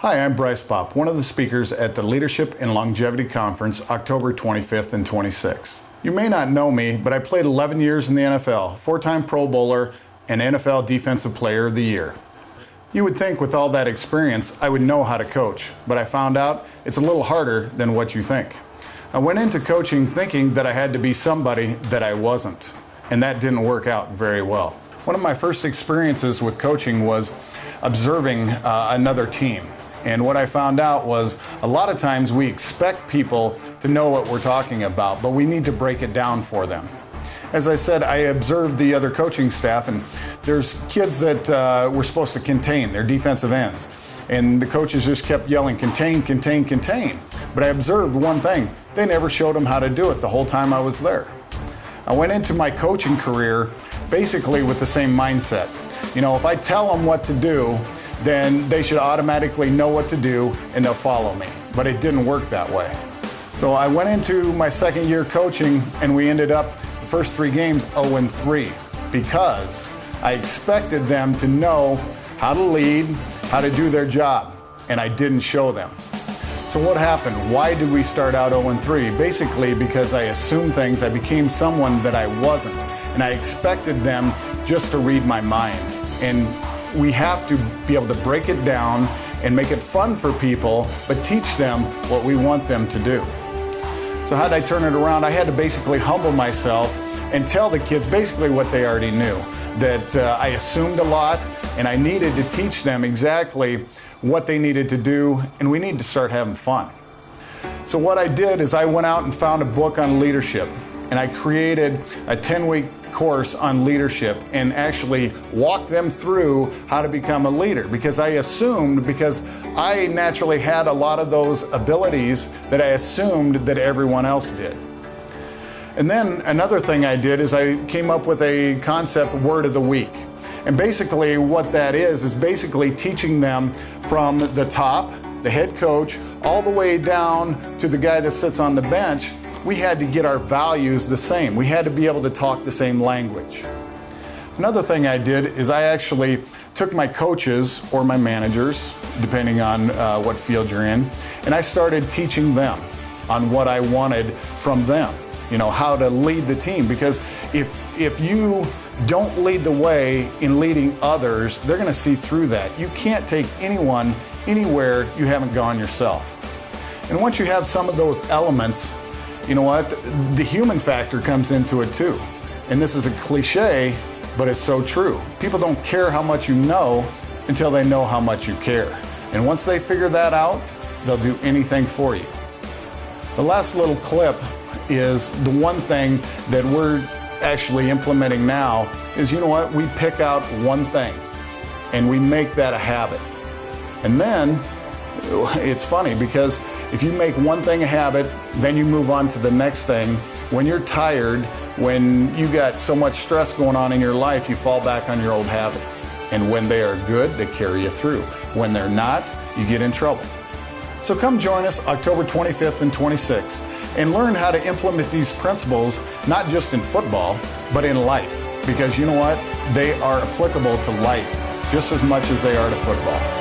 Hi, I'm Bryce Paup, one of the speakers at the Leadership and Longevity Conference, October 25th and 26th. You may not know me, but I played 11 years in the NFL, four-time Pro Bowler, and NFL Defensive Player of the Year. You would think with all that experience, I would know how to coach, but I found out it's a little harder than what you think. I went into coaching thinking that I had to be somebody that I wasn't, and that didn't work out very well. One of my first experiences with coaching was observing another team. And what I found out was a lot of times we expect people to know what we're talking about, but we need to break it down for them. As I said, I observed the other coaching staff, and there's kids that we're supposed to contain, they're defensive ends. And the coaches just kept yelling, contain, contain, contain. But I observed one thing, they never showed them how to do it the whole time I was there. I went into my coaching career basically with the same mindset. You know, if I tell them what to do, then they should automatically know what to do and they'll follow me. But it didn't work that way. So I went into my second year coaching and we ended up the first 3 games 0-3 because I expected them to know how to lead, how to do their job, and I didn't show them. So what happened? Why did we start out 0-3? Basically because I assumed things, I became someone that I wasn't, and I expected them just to read my mind. And we have to be able to break it down and make it fun for people, but teach them what we want them to do. So how did I turn it around? I had to basically humble myself and tell the kids basically what they already knew, that I assumed a lot and I needed to teach them exactly what they needed to do, and we need to start having fun. So what I did is I went out and found a book on leadership, and I created a 10-week course on leadership and actually walk them through how to become a leader, because I assumed, because I naturally had a lot of those abilities that I assumed that everyone else did. And then another thing I did is I came up with a concept, word of the week. And basically what that is basically teaching them from the top, the head coach, all the way down to the guy that sits on the bench. We had to get our values the same. We had to be able to talk the same language. Another thing I did is I actually took my coaches or my managers, depending on what field you're in, and I started teaching them on what I wanted from them, you know, how to lead the team. Because if you don't lead the way in leading others, they're going to see through that. You can't take anyone anywhere you haven't gone yourself. And once you have some of those elements, you know what? The human factor comes into it too. And this is a cliche, but it's so true. People don't care how much you know until they know how much you care. And once they figure that out, they'll do anything for you. The last little clip is the one thing that we're actually implementing now is, you know what? We pick out one thing and we make that a habit. And then it's funny because if you make one thing a habit, then you move on to the next thing. When you're tired, when you got so much stress going on in your life, you fall back on your old habits. And when they are good, they carry you through. When they're not, you get in trouble. So come join us October 25th and 26th and learn how to implement these principles, not just in football, but in life. Because you know what? They are applicable to life just as much as they are to football.